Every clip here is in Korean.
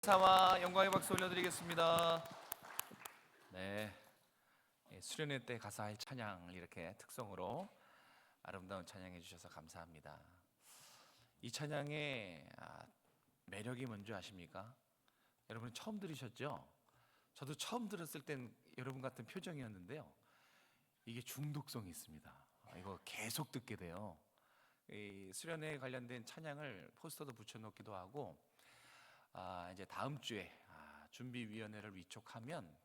사와 영광의 박수 올려드리겠습니다. 네, 수련회 때 가사의 찬양 이렇게 특성으로 아름다운 찬양해 주셔서 감사합니다. 이 찬양의 매력이 뭔지 아십니까? 여러분 처음 들으셨죠? 저도 처음 들었을 땐 여러분 같은 표정이었는데요. 이게 중독성이 있습니다. 이거 계속 듣게 돼요. 이 수련회에 관련된 찬양을 포스터도 붙여놓기도 하고 이제 다음 주에 준비위원회를 위촉하면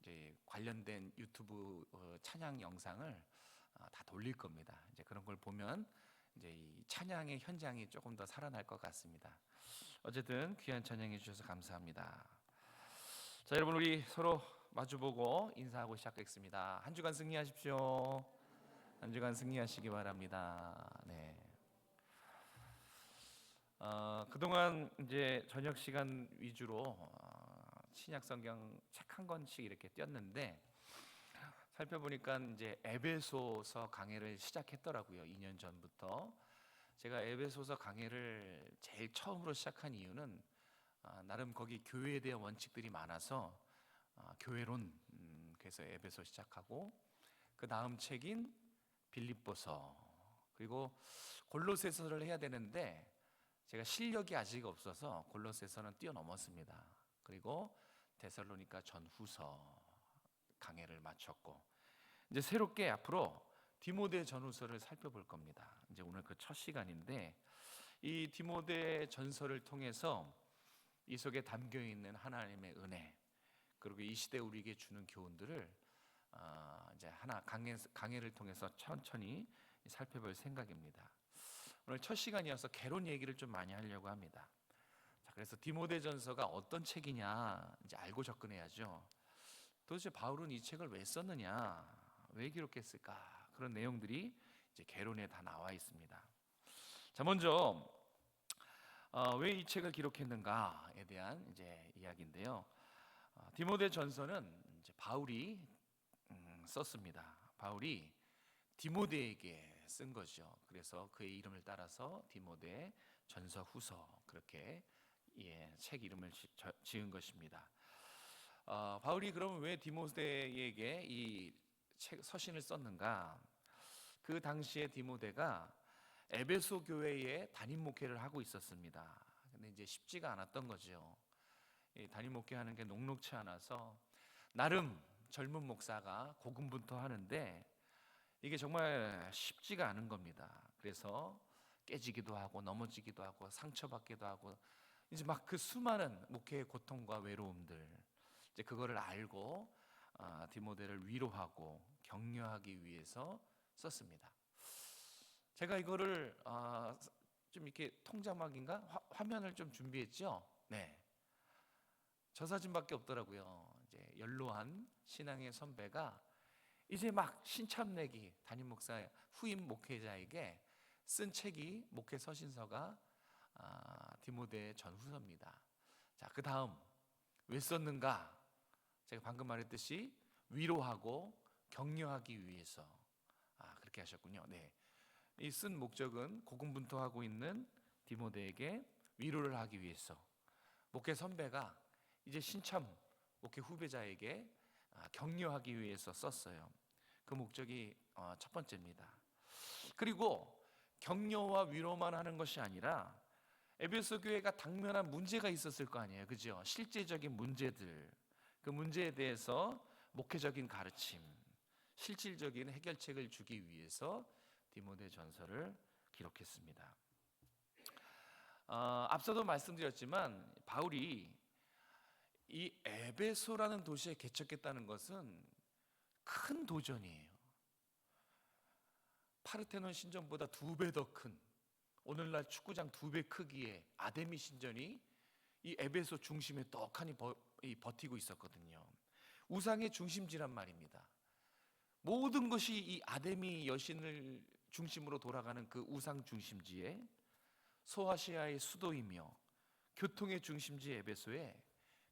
이제 관련된 유튜브 찬양 영상을 다 돌릴 겁니다. 이제 그런 걸 보면 이제 이 찬양의 현장이 조금 더 살아날 것 같습니다. 어쨌든 귀한 찬양해 주셔서 감사합니다. 자, 여러분 우리 서로 마주보고 인사하고 시작하겠습니다. 한 주간 승리하십시오. 한 주간 승리하시기 바랍니다. 네. 그동안 이제 저녁 시간 위주로 신약 성경 책 한 권씩 이렇게 띄었는데 살펴보니까 이제 에베소서 강해를 시작했더라고요. 2년 전부터. 제가 에베소서 강해를 제일 처음으로 시작한 이유는 나름 거기 교회에 대한 원칙들이 많아서 교회론, 그래서 에베소 시작하고 그 다음 책인 빌립보서, 그리고 골로새서를 해야 되는데 제가 실력이 아직 없어서 골로새서는 뛰어넘었습니다. 그리고 데살로니가 전후서 강해를 마쳤고 이제 새롭게 앞으로 디모데 전후서를 살펴볼 겁니다. 이제 오늘 그 첫 시간인데 이 디모데 전서를 통해서 이 속에 담겨 있는 하나님의 은혜, 그리고 이 시대 우리에게 주는 교훈들을 이제 하나 강해를 통해서 천천히 살펴볼 생각입니다. 오늘 첫 시간이어서 개론 얘기를 좀 많이 하려고 합니다. 자, 그래서 디모데전서가 어떤 책이냐 이제 알고 접근해야죠. 도대체 바울은 이 책을 왜 썼느냐, 왜 기록했을까, 그런 내용들이 이제 개론에 다 나와 있습니다. 자, 먼저 왜 이 책을 기록했는가에 대한 이제 이야기인데요. 디모데전서는 이제 바울이 썼습니다. 바울이 디모데에게 쓴 거죠. 그래서 그의 이름을 따라서 디모데 전서 후서 그렇게 책 이름을 지은 것입니다. 바울이 그러면 왜 디모데에게 이 책 서신을 썼는가? 그 당시에 디모데가 에베소 교회에 담임 목회를 하고 있었습니다. 근데 이제 쉽지가 않았던 거죠. 담임 목회하는 게 녹록치 않아서 나름 젊은 목사가 고군분투하는데 이게 정말 쉽지가 않은 겁니다. 그래서 깨지기도 하고 넘어지기도 하고 상처받기도 하고 이제 막 그 수많은 목회의 고통과 외로움들, 이제 그거를 알고 디모데를 위로하고 격려하기 위해서 썼습니다. 제가 이거를 좀 이렇게 통자막인가 화면을 좀 준비했죠. 네, 저 사진밖에 없더라고요. 이제 연로한 신앙의 선배가 이제 막 신참내기 담임 목사 후임 목회자에게 쓴 책이 목회 서신서가 디모데 전후서입니다. 자, 그 다음 왜 썼는가? 제가 방금 말했듯이 위로하고 격려하기 위해서 그렇게 하셨군요. 네, 이 쓴 목적은 고군분투하고 있는 디모데에게 위로를 하기 위해서, 목회 선배가 이제 신참 목회 후배자에게 격려하기 위해서 썼어요. 그 목적이 첫 번째입니다. 그리고 격려와 위로만 하는 것이 아니라 에베소 교회가 당면한 문제가 있었을 거 아니에요, 그죠? 실제적인 문제들, 그 문제에 대해서 목회적인 가르침, 실질적인 해결책을 주기 위해서 디모데 전서를 기록했습니다. 앞서도 말씀드렸지만 바울이 이 에베소라는 도시에 개척했다는 것은 큰 도전이에요. 파르테논 신전보다 2배 더 큰, 오늘날 축구장 2배 크기의 아데미 신전이 이 에베소 중심에 떡하니 버티고 있었거든요. 우상의 중심지란 말입니다. 모든 것이 이 아데미 여신을 중심으로 돌아가는 그 우상 중심지에 소아시아의 수도이며 교통의 중심지 에베소에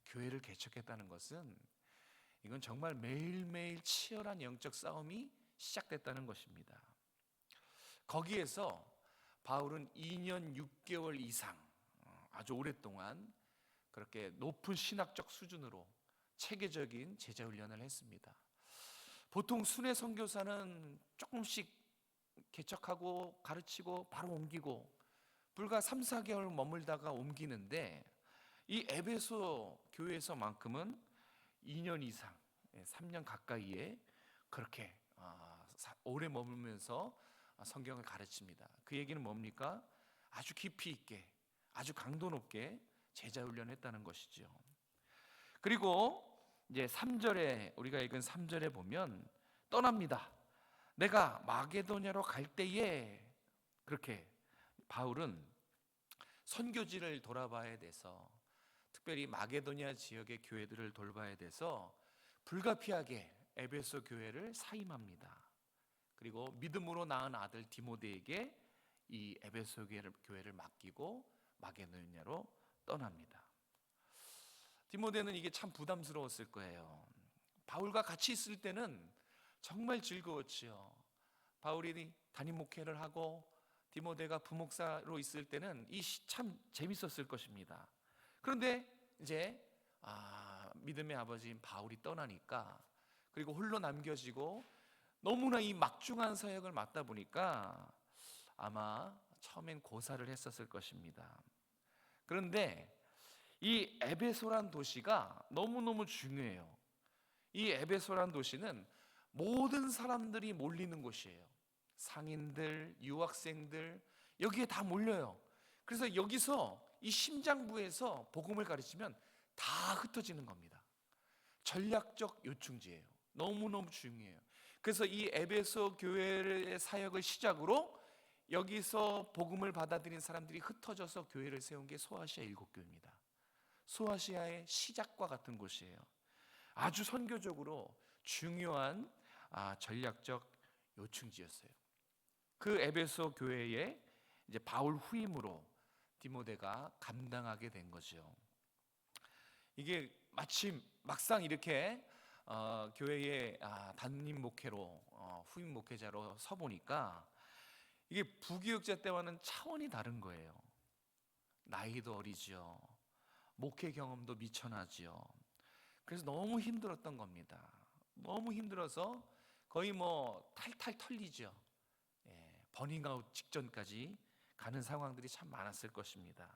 교회를 개척했다는 것은 이건 정말 매일매일 치열한 영적 싸움이 시작됐다는 것입니다. 거기에서 바울은 2년 6개월 이상 아주 오랫동안 그렇게 높은 신학적 수준으로 체계적인 제자 훈련을 했습니다. 보통 순회 선교사는 조금씩 개척하고 가르치고 바로 옮기고 불과 3, 4개월 머물다가 옮기는데, 이 에베소 교회에서만큼은 2년 이상, 3년 가까이에 그렇게 오래 머물면서 성경을 가르칩니다. 그 얘기는 뭡니까? 아주 깊이 있게, 아주 강도 높게 제자 훈련했다는 것이죠. 그리고 이제 3절에, 우리가 읽은 3절에 보면 떠납니다. 내가 마게도냐로 갈 때에, 그렇게 바울은 선교지를 돌아봐야 돼서, 특별히 마게도냐 지역의 교회들을 돌봐야 돼서 불가피하게 에베소 교회를 사임합니다. 그리고 믿음으로 낳은 아들 디모데에게 이 에베소 교회를 맡기고 마게도냐로 떠납니다. 디모데는 이게 참 부담스러웠을 거예요. 바울과 같이 있을 때는 정말 즐거웠지요. 바울이 담임 목회를 하고 디모데가 부목사로 있을 때는 참 재밌었을 것입니다. 그런데 이제 믿음의 아버지인 바울이 떠나니까, 그리고 홀로 남겨지고 너무나 이 막중한 사역을 맡다 보니까 아마 처음엔 고사를 했었을 것입니다. 그런데 이 에베소란 도시가 너무너무 중요해요. 이 에베소란 도시는 모든 사람들이 몰리는 곳이에요. 상인들, 유학생들, 여기에 다 몰려요. 그래서 여기서 이 심장부에서 복음을 가르치면 다 흩어지는 겁니다. 전략적 요충지예요. 너무너무 중요해요. 그래서 이 에베소 교회의 사역을 시작으로 여기서 복음을 받아들인 사람들이 흩어져서 교회를 세운 게 소아시아 7교회입니다. 소아시아의 시작과 같은 곳이에요. 아주 선교적으로 중요한 전략적 요충지였어요. 그 에베소 교회에 이제 바울 후임으로 디모데가 감당하게 된 거죠. 이게 마침 막상 이렇게 교회의 담임 목회로 후임 목회자로 서 보니까 이게 부교육자 때와는 차원이 다른 거예요. 나이도 어리죠. 목회 경험도 미천하지요. 그래서 너무 힘들었던 겁니다. 너무 힘들어서 거의 탈탈 털리죠. 버닝아웃 직전까지 가는 상황들이 참 많았을 것입니다.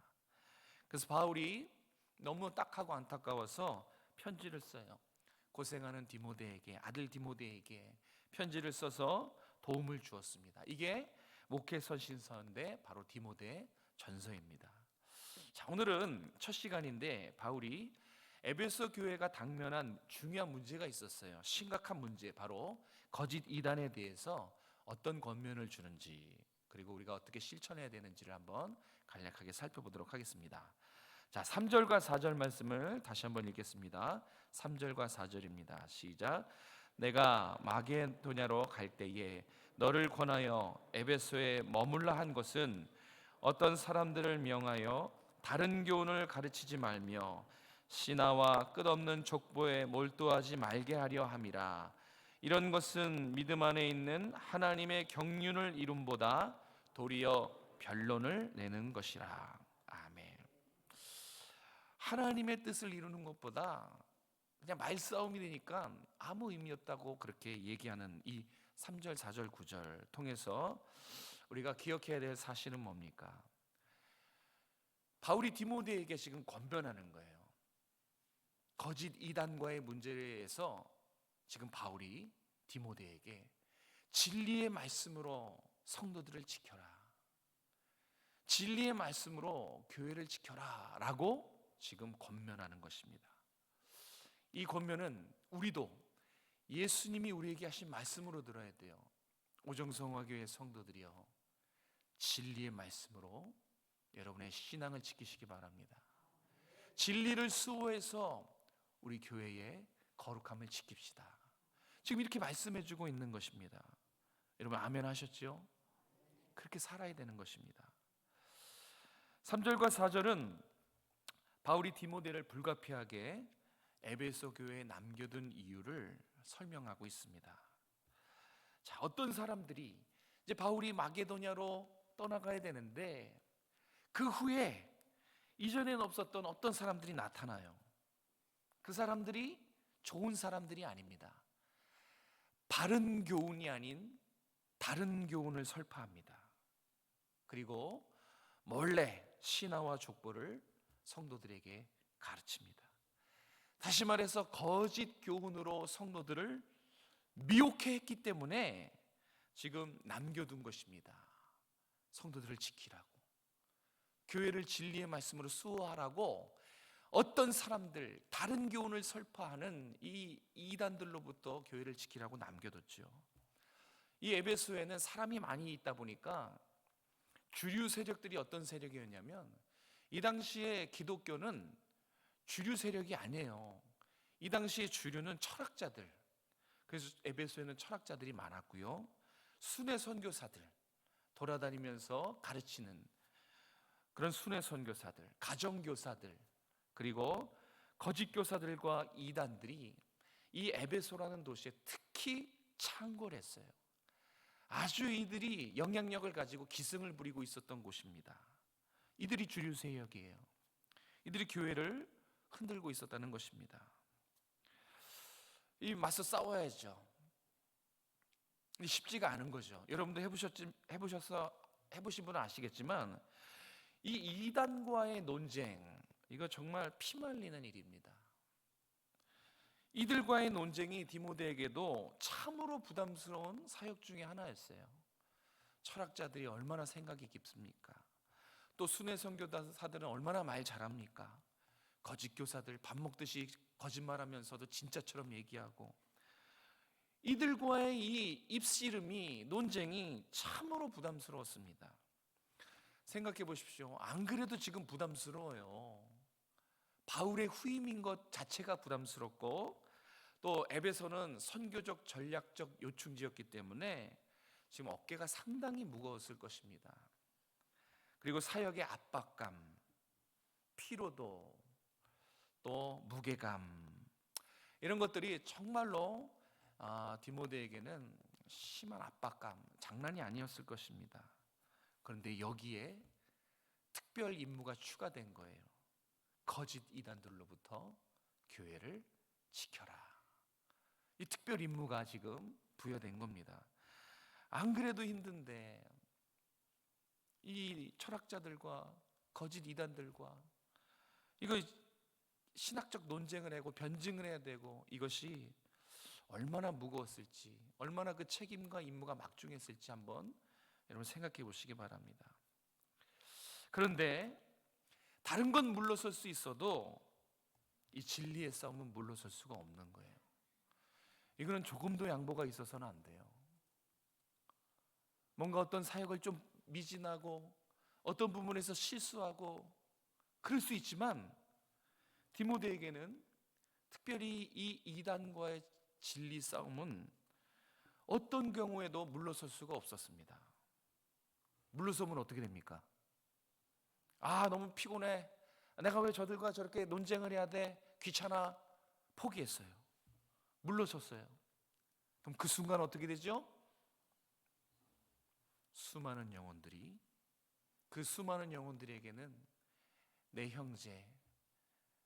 그래서 바울이 너무 딱하고 안타까워서 편지를 써요. 고생하는 디모데에게, 아들 디모데에게 편지를 써서 도움을 주었습니다. 이게 목회 서신서인데 바로 디모데 전서입니다. 자, 오늘은 첫 시간인데 바울이 에베소 교회가 당면한 중요한 문제가 있었어요. 심각한 문제, 바로 거짓 이단에 대해서 어떤 권면을 주는지, 그리고 우리가 어떻게 실천해야 되는지를 한번 간략하게 살펴보도록 하겠습니다. 자, 3절과 4절 말씀을 다시 한번 읽겠습니다. 3절과 4절입니다. 시작. 내가 마게도냐로 갈 때에 너를 권하여 에베소에 머물라 한 것은 어떤 사람들을 명하여 다른 교훈을 가르치지 말며 신하와 끝없는 족보에 몰두하지 말게 하려 함이라. 이런 것은 믿음 안에 있는 하나님의 경륜을 이룸보다 도리어 변론을 내는 것이라. 아멘. 하나님의 뜻을 이루는 것보다 그냥 말싸움이 되니까 아무 의미 없다고 그렇게 얘기하는 이 3절, 4절, 9절 통해서 우리가 기억해야 될 사실은 뭡니까? 바울이 디모데에게 지금 권변하는 거예요. 거짓 이단과의 문제에서 지금 바울이 디모데에게 진리의 말씀으로 성도들을 지켜라, 진리의 말씀으로 교회를 지켜라 라고 지금 권면하는 것입니다. 이 권면은 우리도 예수님이 우리에게 하신 말씀으로 들어야 돼요. 오정성화교회 성도들이여, 진리의 말씀으로 여러분의 신앙을 지키시기 바랍니다. 진리를 수호해서 우리 교회의 거룩함을 지킵시다. 지금 이렇게 말씀해주고 있는 것입니다. 여러분 아멘 하셨죠? 그렇게 살아야 되는 것입니다. 3절과 4절은 바울이 디모데를 불가피하게 에베소 교회에 남겨둔 이유를 설명하고 있습니다. 자, 어떤 사람들이 이제 바울이 마게도냐로 떠나가야 되는데 그 후에 이전에는 없었던 어떤 사람들이 나타나요. 그 사람들이 좋은 사람들이 아닙니다. 바른 교훈이 아닌 다른 교훈을 설파합니다. 그리고 몰래 신화와 족보를 성도들에게 가르칩니다. 다시 말해서 거짓 교훈으로 성도들을 미혹해 했기 때문에 지금 남겨둔 것입니다. 성도들을 지키라고, 교회를 진리의 말씀으로 수호하라고 어떤 사람들, 다른 교훈을 설파하는 이 이단들로부터 교회를 지키라고 남겨뒀죠. 이 에베소에는 사람이 많이 있다 보니까 주류 세력들이 어떤 세력이었냐면, 이 당시에 기독교는 주류 세력이 아니에요. 이 당시에 주류는 철학자들, 그래서 에베소에는 철학자들이 많았고요, 순회 선교사들, 돌아다니면서 가르치는 그런 순회 선교사들, 가정교사들, 그리고 거짓 교사들과 이단들이 이 에베소라는 도시에 특히 창궐했어요. 아주 이들이 영향력을 가지고 기승을 부리고 있었던 곳입니다. 이들이 주류 세력이에요. 이들이 교회를 흔들고 있었다는 것입니다. 이 맞서 싸워야죠. 쉽지가 않은 거죠. 여러분도 해보신 분은 아시겠지만, 이 이단과의 논쟁, 이거 정말 피말리는 일입니다. 이들과의 논쟁이 디모데에게도 참으로 부담스러운 사역 중에 하나였어요. 철학자들이 얼마나 생각이 깊습니까? 또 순회 선교사들은 얼마나 말 잘합니까? 거짓 교사들 밥 먹듯이 거짓말하면서도 진짜처럼 얘기하고, 이들과의 이 입씨름이, 논쟁이 참으로 부담스러웠습니다. 생각해 보십시오. 안 그래도 지금 부담스러워요. 바울의 후임인 것 자체가 부담스럽고, 또 에베소는 선교적 전략적 요충지였기 때문에 지금 어깨가 상당히 무거웠을 것입니다. 그리고 사역의 압박감, 피로도, 또 무게감, 이런 것들이 정말로 디모데에게는 심한 압박감, 장난이 아니었을 것입니다. 그런데 여기에 특별 임무가 추가된 거예요. 거짓 이단들로부터 교회를 지켜라. 이 특별 임무가 지금 부여된 겁니다. 안 그래도 힘든데 이 철학자들과 거짓 이단들과 이거 신학적 논쟁을 하고 변증을 해야 되고, 이것이 얼마나 무거웠을지, 얼마나 그 책임과 임무가 막중했을지 한번 여러분 생각해 보시기 바랍니다. 그런데 다른 건 물러설 수 있어도 이 진리의 싸움은 물러설 수가 없는 거예요. 이거는 조금도 양보가 있어서는 안 돼요. 뭔가 어떤 사역을 좀 미진하고 어떤 부분에서 실수하고 그럴 수 있지만, 디모데에게는 특별히 이 이단과의 진리 싸움은 어떤 경우에도 물러설 수가 없었습니다. 물러서면 어떻게 됩니까? 너무 피곤해, 내가 왜 저들과 저렇게 논쟁을 해야 돼, 귀찮아, 포기했어요. 물러섰어요. 그럼 그 순간 어떻게 되죠? 수많은 영혼들이, 그 수많은 영혼들에게는 내 형제,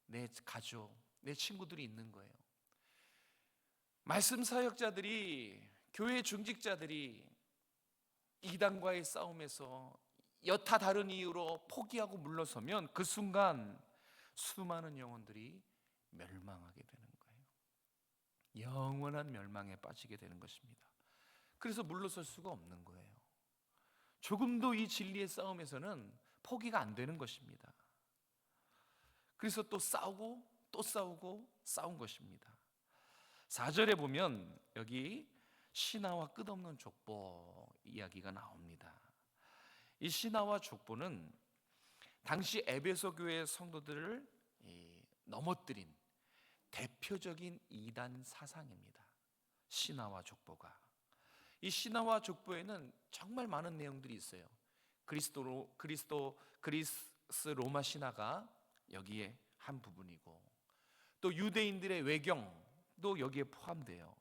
내 가족, 내 친구들이 있는 거예요. 말씀 사역자들이, 교회 중직자들이 이단과의 싸움에서 여타 다른 이유로 포기하고 물러서면 그 순간 수많은 영혼들이 멸망하게 되는 거예요. 영원한 멸망에 빠지게 되는 것입니다. 그래서 물러설 수가 없는 거예요. 조금도 이 진리의 싸움에서는 포기가 안 되는 것입니다. 그래서 또 싸우고 또 싸우고 싸운 것입니다. 4절에 보면 여기 신하와 끝없는 족보 이야기가 나옵니다. 이 신하와 족보는 당시 에베소 교회 성도들을 넘어뜨린 대표적인 이단 사상입니다. 신하와 족보가. 이 신하와 족보에는 정말 많은 내용들이 있어요. 그리스 로마 신화가 여기에 한 부분이고, 또 유대인들의 외경도 여기에 포함돼요.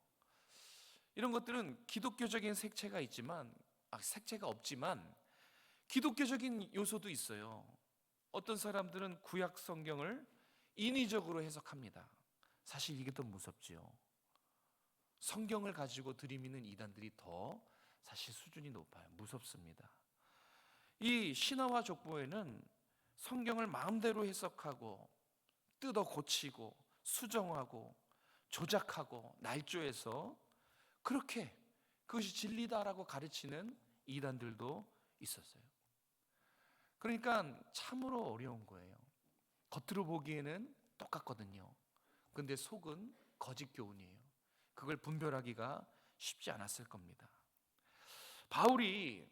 이런 것들은 기독교적인 색채가 없지만 기독교적인 요소도 있어요. 어떤 사람들은 구약 성경을 인위적으로 해석합니다. 사실 이게 더 무섭지요. 성경을 가지고 들이미는 이단들이 더 사실 수준이 높아요. 무섭습니다. 이 신화와 족보에는 성경을 마음대로 해석하고 뜯어 고치고 수정하고 조작하고 날조해서 그렇게 그것이 진리다라고 가르치는 이단들도 있었어요. 그러니까 참으로 어려운 거예요. 겉으로 보기에는 똑같거든요. 근데 속은 거짓 교훈이에요. 그걸 분별하기가 쉽지 않았을 겁니다. 바울이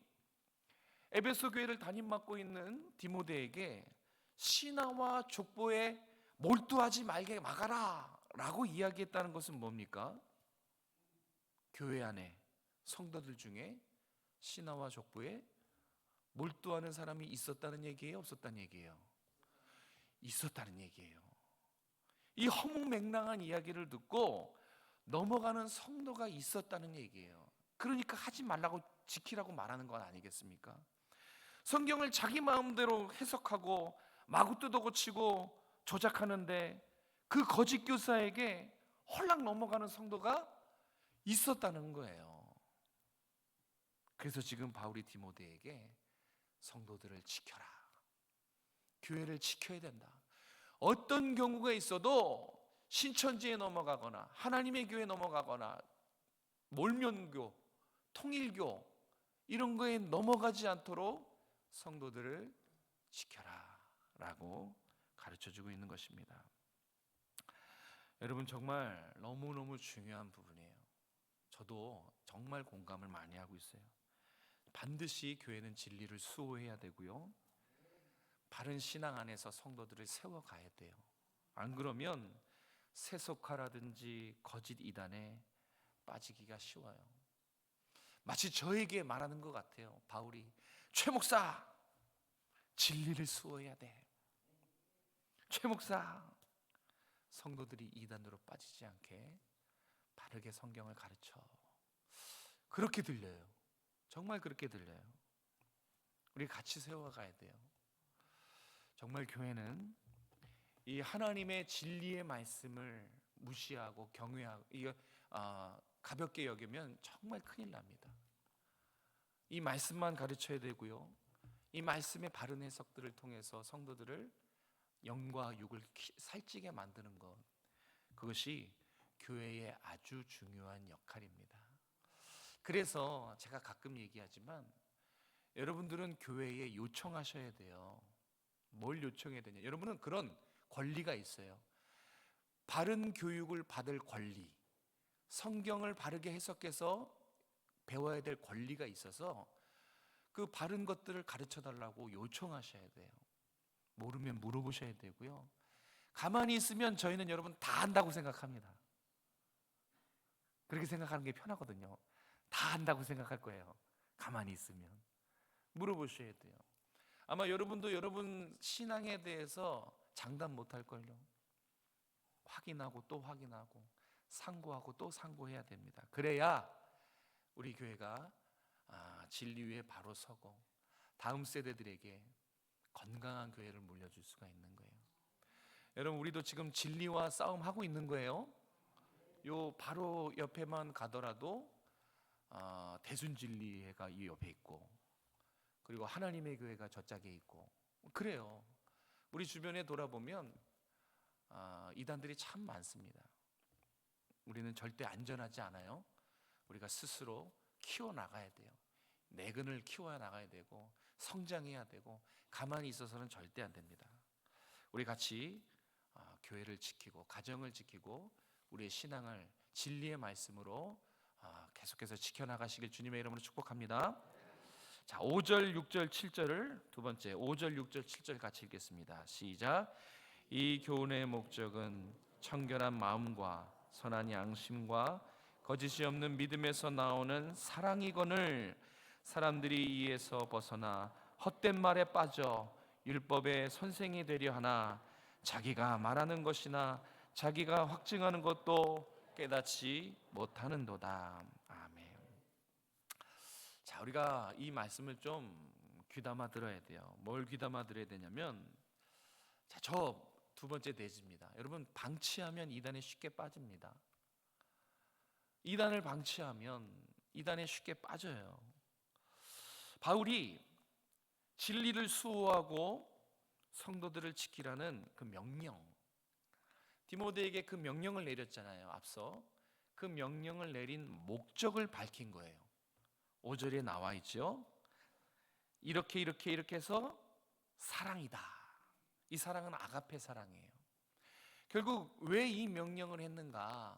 에베소 교회를 담임 맡고 있는 디모데에게 신화와 족보에 몰두하지 말게 막아라 라고 이야기했다는 것은 뭡니까? 교회 안에 성도들 중에 신화와 족보에 몰두하는 사람이 있었다는 얘기예요? 없었다는 얘기예요? 있었다는 얘기예요. 이 허무맹랑한 이야기를 듣고 넘어가는 성도가 있었다는 얘기예요. 그러니까 하지 말라고 지키라고 말하는 건 아니겠습니까? 성경을 자기 마음대로 해석하고 마구 뜯어고치고 조작하는데 그 거짓 교사에게 홀랑 넘어가는 성도가 있었다는 거예요. 그래서 지금 바울이 디모데에게 성도들을 지켜라, 교회를 지켜야 된다. 어떤 경우가 있어도 신천지에 넘어가거나 하나님의 교회에 넘어가거나 몰면교, 통일교 이런 거에 넘어가지 않도록 성도들을 지켜라 라고 가르쳐주고 있는 것입니다. 여러분, 정말 너무너무 중요한 부분이에요. 저도 정말 공감을 많이 하고 있어요. 반드시 교회는 진리를 수호해야 되고요, 바른 신앙 안에서 성도들을 세워가야 돼요. 안 그러면 세속화라든지 거짓 이단에 빠지기가 쉬워요. 마치 저에게 말하는 것 같아요. 바울이, 최 목사, 진리를 수호해야 돼. 최 목사, 성도들이 이단으로 빠지지 않게 바르게 성경을 가르쳐. 그렇게 들려요. 정말 그렇게 들려요. 우리 같이 세워가야 돼요. 정말 교회는 이 하나님의 진리의 말씀을 무시하고 경외하고 가볍게 여기면 정말 큰일 납니다. 이 말씀만 가르쳐야 되고요, 이 말씀의 바른 해석들을 통해서 성도들을 영과 육을 살찌게 만드는 것, 그것이 교회의 아주 중요한 역할입니다. 그래서 제가 가끔 얘기하지만 여러분들은 교회에 요청하셔야 돼요. 뭘 요청해야 되냐? 여러분은 그런 권리가 있어요. 바른 교육을 받을 권리, 성경을 바르게 해석해서 배워야 될 권리가 있어서 그 바른 것들을 가르쳐 달라고 요청하셔야 돼요. 모르면 물어보셔야 되고요, 가만히 있으면 저희는 여러분 다 안다고 생각합니다. 그렇게 생각하는 게 편하거든요. 다 안다고 생각할 거예요. 가만히 있으면 물어보셔야 돼요. 아마 여러분도 여러분 신앙에 대해서 장담 못할 걸요. 확인하고 또 확인하고 상고하고 또 상고해야 됩니다. 그래야 우리 교회가 진리 위에 바로 서고 다음 세대들에게 건강한 교회를 물려줄 수가 있는 거예요. 여러분, 우리도 지금 진리와 싸움하고 있는 거예요. 요 바로 옆에만 가더라도 대순진리회가 이 옆에 있고, 그리고 하나님의 교회가 저 짝에 있고, 그래요. 우리 주변에 돌아보면 이단들이 참 많습니다. 우리는 절대 안전하지 않아요. 우리가 스스로 키워나가야 돼요. 내근을 키워나가야 되고 성장해야 되고, 가만히 있어서는 절대 안 됩니다. 우리 같이 교회를 지키고 가정을 지키고 우리의 신앙을 진리의 말씀으로 계속해서 지켜나가시길 주님의 이름으로 축복합니다. 자, 5절, 6절, 7절을 두 번째 5절, 6절, 7절 같이 읽겠습니다. 시작. 이 교훈의 목적은 청결한 마음과 선한 양심과 거짓이 없는 믿음에서 나오는 사랑이거늘 사람들이 이에서 벗어나 헛된 말에 빠져 율법의 선생이 되려 하나 자기가 말하는 것이나 자기가 확증하는 것도 깨닫지 못하는도다. 아멘. 자, 우리가 이 말씀을 좀 귀담아 들어야 돼요. 뭘 귀담아 들어야 되냐면 자, 저 두 번째 대지입니다. 여러분, 방치하면 이단에 쉽게 빠집니다. 이단을 방치하면 이단에 쉽게 빠져요. 바울이 진리를 수호하고 성도들을 지키라는 그 명령, 디모데에게 그 명령을 내렸잖아요. 앞서 그 명령을 내린 목적을 밝힌 거예요. 5절에 나와 있죠. 이렇게 해서 사랑이다. 이 사랑은 아가페 사랑이에요. 결국 왜 이 명령을 했는가?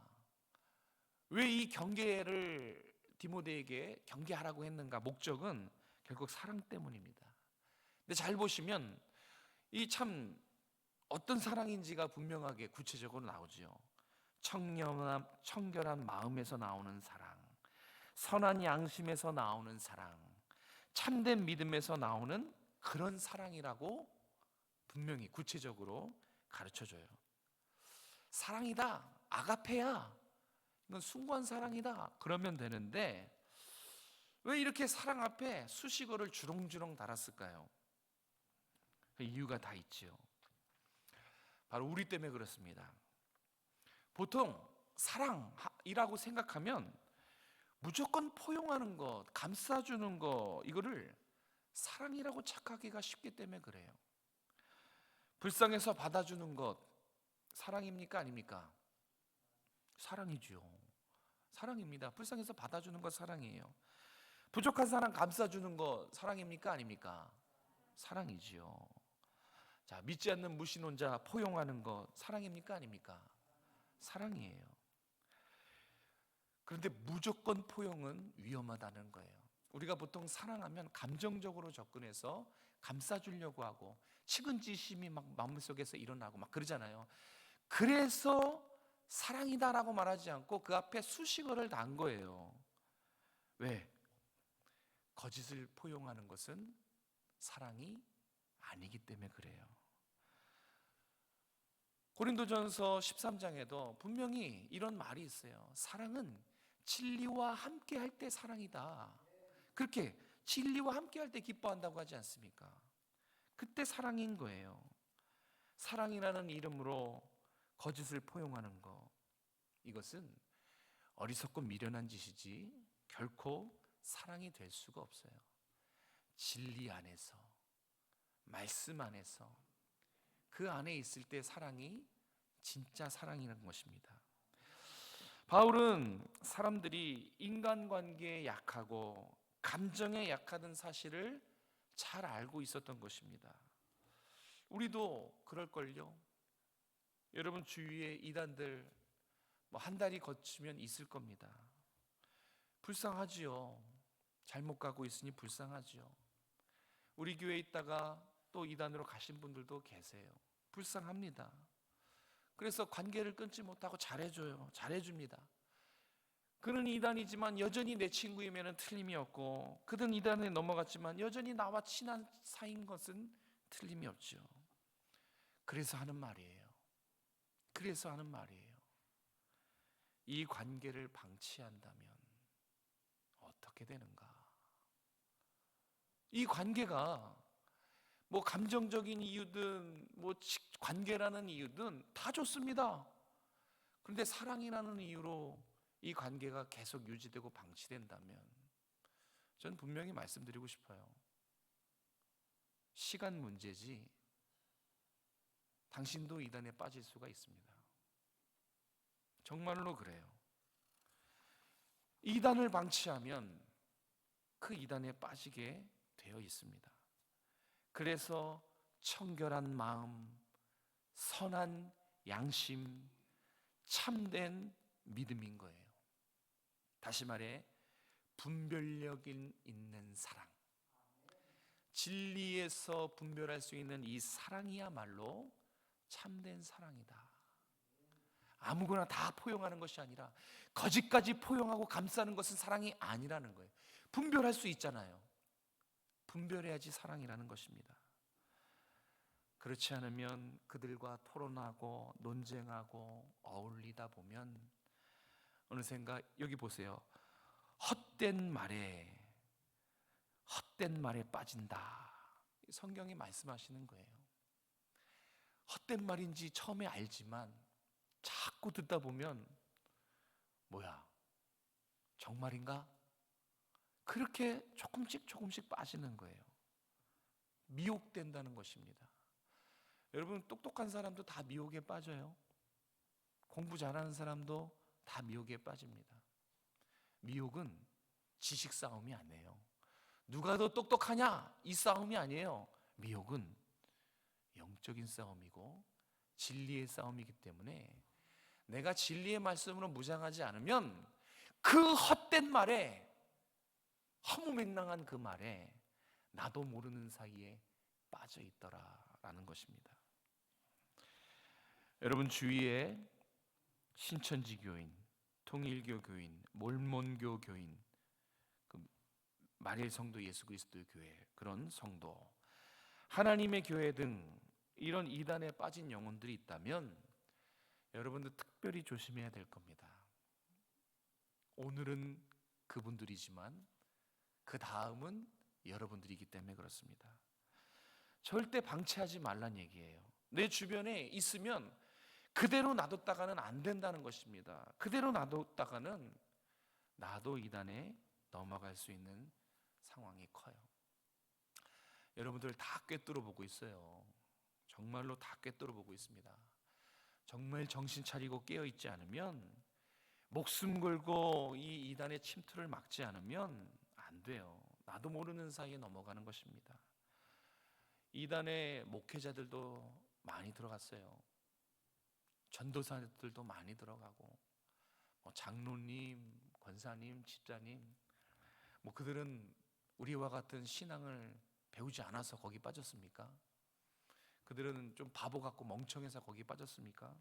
왜 이 경계를 디모데에게 경계하라고 했는가? 목적은 결국 사랑 때문입니다. 근데 잘 보시면 이 참 어떤 사랑인지가 분명하게 구체적으로 나오죠. 청결한 마음에서 나오는 사랑, 선한 양심에서 나오는 사랑, 참된 믿음에서 나오는 그런 사랑이라고 분명히 구체적으로 가르쳐줘요. 사랑이다, 아가페야, 이건 숭고한 사랑이다, 그러면 되는데 왜 이렇게 사랑 앞에 수식어를 주렁주렁 달았을까요? 그 이유가 다 있죠. 바로 우리 때문에 그렇습니다. 보통 사랑이라고 생각하면 무조건 포용하는 것, 감싸주는 것, 이거를 사랑이라고 착하기가 쉽기 때문에 그래요. 불쌍해서 받아주는 것 사랑입니까? 아닙니까? 사랑이죠. 사랑입니다. 불쌍해서 받아주는 것 사랑이에요. 부족한 사람 감싸주는 것 사랑입니까? 아닙니까? 사랑이지요. 자, 믿지 않는 무신론자 포용하는 것 사랑입니까? 아닙니까? 사랑이에요. 그런데 무조건 포용은 위험하다는 거예요. 우리가 보통 사랑하면 감정적으로 접근해서 감싸주려고 하고 측은지심이 막 마음속에서 일어나고 막 그러잖아요. 그래서 사랑이다라고 말하지 않고 그 앞에 수식어를 단 거예요. 왜? 거짓을 포용하는 것은 사랑이 아니기 때문에 그래요. 고린도전서 13장에도 분명히 이런 말이 있어요. 사랑은 진리와 함께 할 때 사랑이다. 그렇게 진리와 함께 할 때 기뻐한다고 하지 않습니까? 그때 사랑인 거예요. 사랑이라는 이름으로 거짓을 포용하는 것, 이것은 어리석고 미련한 짓이지 결코 사랑이 될 수가 없어요. 진리 안에서, 말씀 안에서, 그 안에 있을 때 사랑이 진짜 사랑이라는 것입니다. 바울은 사람들이 인간관계에 약하고 감정에 약하다는 사실을 잘 알고 있었던 것입니다. 우리도 그럴걸요. 여러분 주위에 이단들 한 달이 거치면 있을 겁니다. 불쌍하지요. 잘못 가고 있으니 불쌍하지요. 우리 교회에 있다가 또 이단으로 가신 분들도 계세요. 불쌍합니다. 그래서 관계를 끊지 못하고 잘해줘요. 잘해줍니다. 그는 이단이지만 여전히 내 친구이면 틀림이 없고, 그는 이단에 넘어갔지만 여전히 나와 친한 사이인 것은 틀림이 없죠. 그래서 하는 말이에요. 이 관계를 방치한다면 어떻게 되는가? 이 관계가 감정적인 이유든 관계라는 이유든 다 좋습니다. 그런데 사랑이라는 이유로 이 관계가 계속 유지되고 방치된다면 저는 분명히 말씀드리고 싶어요. 시간 문제지 당신도 이단에 빠질 수가 있습니다. 정말로 그래요. 이단을 방치하면 그 이단에 빠지게 되어 있습니다. 그래서 청결한 마음, 선한 양심, 참된 믿음인 거예요. 다시 말해 분별력 있는 사랑, 진리에서 분별할 수 있는 이 사랑이야말로 참된 사랑이다. 아무거나 다 포용하는 것이 아니라 거짓까지 포용하고 감싸는 것은 사랑이 아니라는 거예요. 분별할 수 있잖아요. 분별해야지 사랑이라는 것입니다. 그렇지 않으면 그들과 토론하고 논쟁하고 어울리다 보면 어느샌가 여기 보세요. 헛된 말에 빠진다. 성경이 말씀하시는 거예요. 헛된 말인지 처음에 알지만 자꾸 듣다 보면 뭐야, 정말인가? 그렇게 조금씩 빠지는 거예요. 미혹된다는 것입니다. 여러분, 똑똑한 사람도 다 미혹에 빠져요. 공부 잘하는 사람도 다 미혹에 빠집니다. 미혹은 지식 싸움이 아니에요. 누가 더 똑똑하냐, 이 싸움이 아니에요. 미혹은 영적인 싸움이고 진리의 싸움이기 때문에 내가 진리의 말씀으로 무장하지 않으면 그 헛된 말에, 허무맹랑한 그 말에 나도 모르는 사이에 빠져 있더라라는 것입니다. 여러분 주위에 신천지 교인, 통일교 교인, 몰몬교 교인, 그 마릴 성도 예수 그리스도의 교회, 그런 성도, 하나님의 교회 등 이런 이단에 빠진 영혼들이 있다면 여러분들 특별히 조심해야 될 겁니다. 오늘은 그분들이지만 그 다음은 여러분들이기 때문에 그렇습니다. 절대 방치하지 말란 얘기예요. 내 주변에 있으면 그대로 놔뒀다가는 안 된다는 것입니다. 그대로 놔뒀다가는 나도 이단에 넘어갈 수 있는 상황이 커요. 여러분들 다 꿰뚫어 보고 있어요. 정말로 다 꿰뚫어 보고 있습니다. 정말 정신 차리고 깨어 있지 않으면, 목숨 걸고 이 이단의 침투를 막지 않으면 안 돼요. 나도 모르는 사이에 넘어가는 것입니다. 이단의 목회자들도 많이 들어갔어요. 전도사들도 많이 들어가고, 장로님, 권사님, 집사님, 그들은 우리와 같은 신앙을 배우지 않아서 거기 빠졌습니까? 그들은 좀 바보 같고 멍청해서 거기 빠졌습니까?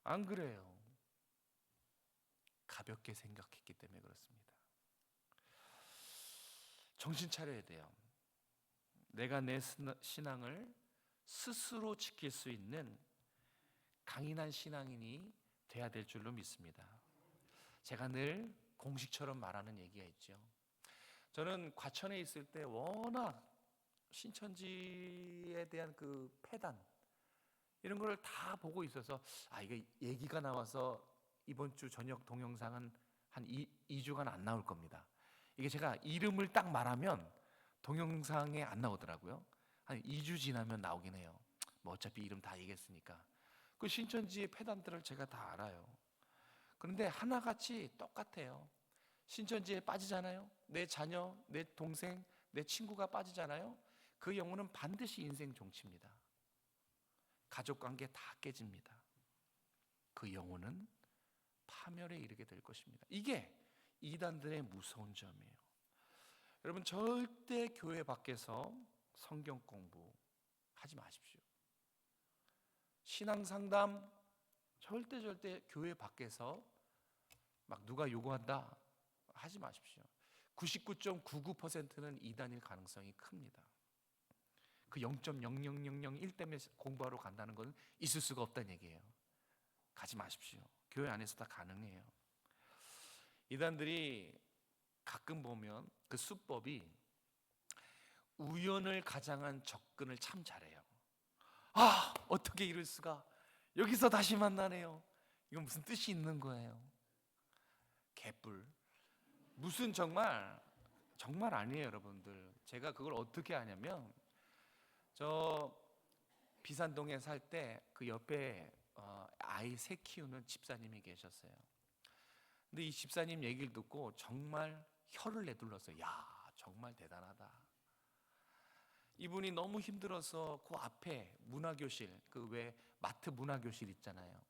안 그래요. 가볍게 생각했기 때문에 그렇습니다. 정신 차려야 돼요. 내가 내 신앙을 스스로 지킬 수 있는 강인한 신앙인이 돼야 될 줄로 믿습니다. 제가 늘 공식처럼 말하는 얘기가 있죠. 저는 과천에 있을 때 워낙 신천지에 대한 그 폐단, 이런 걸 다 보고 있어서 이게 얘기가 나와서 이번 주 저녁 동영상은 한 2주간 안 나올 겁니다. 이게 제가 이름을 딱 말하면 동영상에 안 나오더라고요. 한 2주 지나면 나오긴 해요. 어차피 이름 다 얘기했으니까. 그 신천지의 폐단들을 제가 다 알아요. 그런데 하나같이 똑같아요. 신천지에 빠지잖아요. 내 자녀, 내 동생, 내 친구가 빠지잖아요. 그 영혼은 반드시 인생 종치입니다. 가족관계 다 깨집니다. 그 영혼은 파멸에 이르게 될 것입니다. 이게 이단들의 무서운 점이에요. 여러분, 절대 교회 밖에서 성경 공부하지 마십시오. 신앙 상담 절대 교회 밖에서 막 누가 요구한다 하지 마십시오. 99.99%는 이단일 가능성이 큽니다. 그 0.00001 때문에 공부하러 간다는 건 있을 수가 없다는 얘기예요. 가지 마십시오. 교회 안에서 다 가능해요. 이단들이 가끔 보면 그 수법이 우연을 가장한 접근을 참 잘해요. 어떻게 이럴 수가, 여기서 다시 만나네요. 이건 무슨 뜻이 있는 거예요? 개뿔. 무슨 정말 아니에요, 여러분들. 제가 그걸 어떻게 아냐면, 저 비산동에 살 때 그 옆에 아이 새 키우는 집사님이 계셨어요. 근데 이 집사님 얘기를 듣고 정말 혀를 내둘렀어요. 야, 정말 대단하다. 이분이 너무 힘들어서 그 앞에 문화교실, 그 왜 마트 문화교실 있잖아요.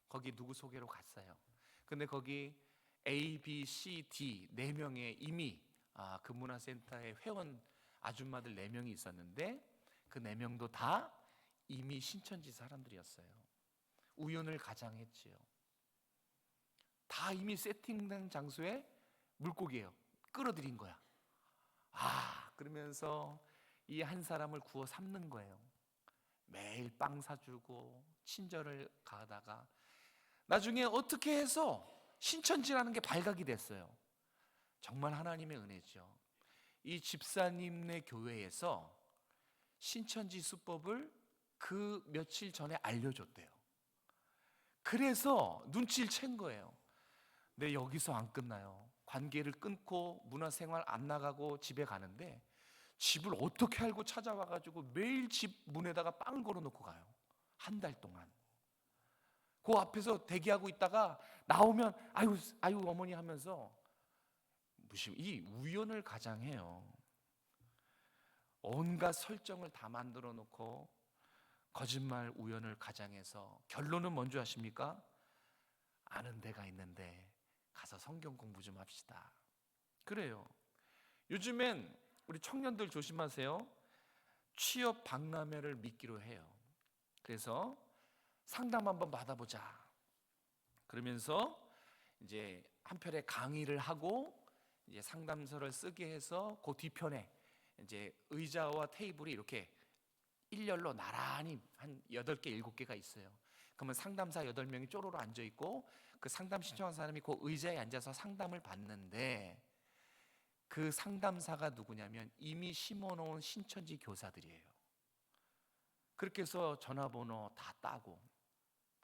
거기 누구 소개로 갔어요. 근데 거기 A, B, C, D 4명의 이미 그 문화센터의 회원 아줌마들 4명이 있었는데 그 4명도 다 이미 신천지 사람들이었어요. 우연을 가장했지요. 다 이미 세팅된 장소에 물고기예요. 끌어들인 거야. 그러면서 이 한 사람을 구워 삼는 거예요. 매일 빵 사주고 친절을 가하다가 나중에 어떻게 해서 신천지라는 게 발각이 됐어요. 정말 하나님의 은혜죠. 이 집사님네 교회에서 신천지 수법을 그 며칠 전에 알려줬대요. 그래서 눈치를 챈 거예요. 네, 여기서 안 끝나요. 관계를 끊고 문화생활 안 나가고 집에 가는데 집을 어떻게 알고 찾아와가지고 매일 집 문에다가 빵을 걸어놓고 가요. 한 달 동안. 그 앞에서 대기하고 있다가 나오면 아유 어머니 하면서 무슨 이 우연을 가장해요. 온갖 설정을 다 만들어 놓고 거짓말 우연을 가장해서 결론은 뭔지 아십니까? 아는 데가 있는데 가서 성경 공부 좀 합시다. 그래요. 요즘엔 우리 청년들 조심하세요. 취업 박람회를 미끼로 해요. 그래서 상담 한번 받아보자. 그러면서 이제 한편에 강의를 하고 이제 상담서를 쓰게 해서 그 뒤편에 이제 의자와 테이블이 이렇게 일렬로 나란히 한 8개, 7개가 있어요. 그러면 상담사 8명이 쪼로로 앉아 있고 그 상담 신청한 사람이 그 의자에 앉아서 상담을 받는데 그 상담사가 누구냐면 이미 심어놓은 신천지 교사들이에요. 그렇게 해서 전화번호 다 따고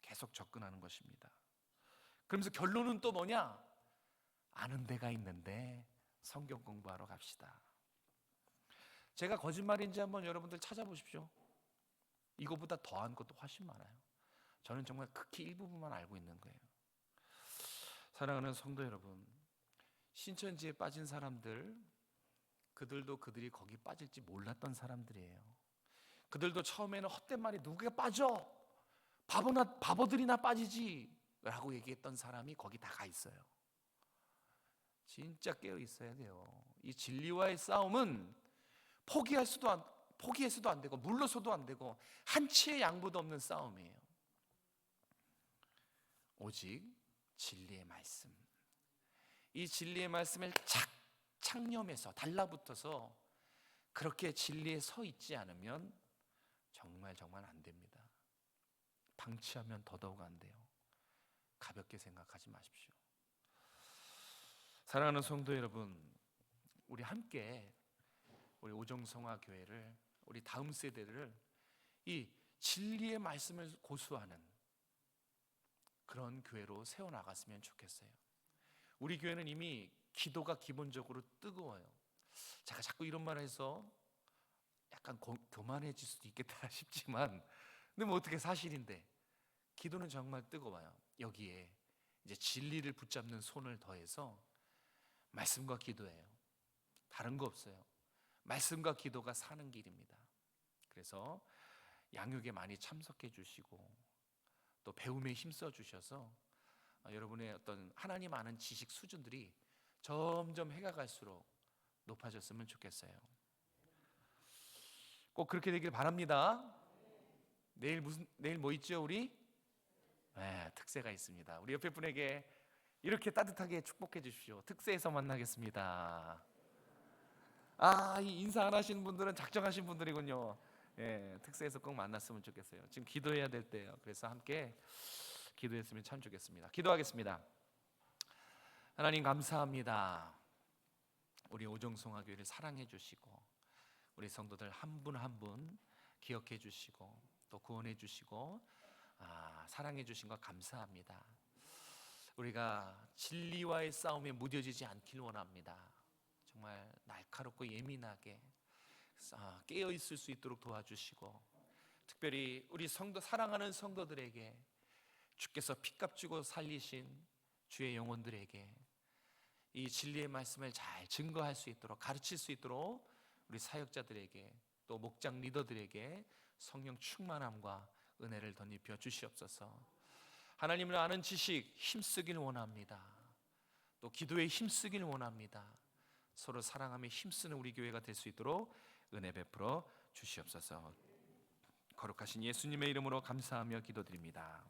계속 접근하는 것입니다. 그러면서 결론은 또 뭐냐? 아는 데가 있는데 성경 공부하러 갑시다. 제가 거짓말인지 한번 여러분들 찾아보십시오. 이거보다 더한 것도 훨씬 많아요. 저는 정말 극히 일부분만 알고 있는 거예요. 사랑하는 성도 여러분, 신천지에 빠진 사람들, 그들도 그들이 거기 빠질지 몰랐던 사람들이에요. 그들도 처음에는 헛된 말이 누가 빠져? 바보들이나 빠지지 라고 얘기했던 사람이 거기 다 가 있어요. 진짜 깨어 있어야 돼요. 이 진리와의 싸움은 포기해서도 안 되고 물러서도 안 되고 한치의 양보도 없는 싸움이에요. 오직 진리의 말씀, 이 진리의 말씀을 창념해서 달라붙어서 그렇게 진리에 서 있지 않으면 정말 안 됩니다. 방치하면 더더욱 안 돼요. 가볍게 생각하지 마십시오. 사랑하는 성도 여러분, 우리 함께 우리 오정성화 교회를, 우리 다음 세대를 이 진리의 말씀을 고수하는 그런 교회로 세워나갔으면 좋겠어요. 우리 교회는 이미 기도가 기본적으로 뜨거워요. 제가 자꾸 이런 말을 해서 약간 교만해질 수도 있겠다 싶지만 근데 뭐 어떻게 사실인데 기도는 정말 뜨거워요. 여기에 이제 진리를 붙잡는 손을 더해서 말씀과 기도예요. 다른 거 없어요. 말씀과 기도가 사는 길입니다. 그래서 양육에 많이 참석해 주시고 또 배움에 힘써 주셔서 여러분의 어떤 하나님 아는 지식 수준들이 점점 해가 갈수록 높아졌으면 좋겠어요. 꼭 그렇게 되길 바랍니다. 내일 뭐 있죠 우리? 네, 특세가 있습니다. 우리 옆에 분에게 이렇게 따뜻하게 축복해 주십시오. 특세에서 만나겠습니다. 이 인사 안 하시는 분들은 작정하신 분들이군요. 예, 특세에서 꼭 만났으면 좋겠어요. 지금 기도해야 될 때예요. 그래서 함께 기도했으면 참 좋겠습니다. 기도하겠습니다. 하나님 감사합니다. 우리 오정성화 교회를 사랑해 주시고 우리 성도들 한 분 한 분 기억해 주시고 또 구원해 주시고 사랑해 주신 것 감사합니다. 우리가 진리와의 싸움에 무뎌지지 않길 원합니다. 정말 날카롭고 예민하게 깨어 있을 수 있도록 도와주시고 특별히 우리 성도 사랑하는 성도들에게 주께서 피값 주고 살리신 주의 영혼들에게 이 진리의 말씀을 잘 증거할 수 있도록 가르칠 수 있도록 우리 사역자들에게 또 목장 리더들에게 성령 충만함과 은혜를 덧입혀 주시옵소서. 하나님을 아는 지식 힘쓰길 원합니다. 또 기도에 힘쓰길 원합니다. 서로 사랑하며 힘쓰는 우리 교회가 될 수 있도록 은혜 베풀어 주시옵소서. 거룩하신 예수님의 이름으로 감사하며 기도드립니다.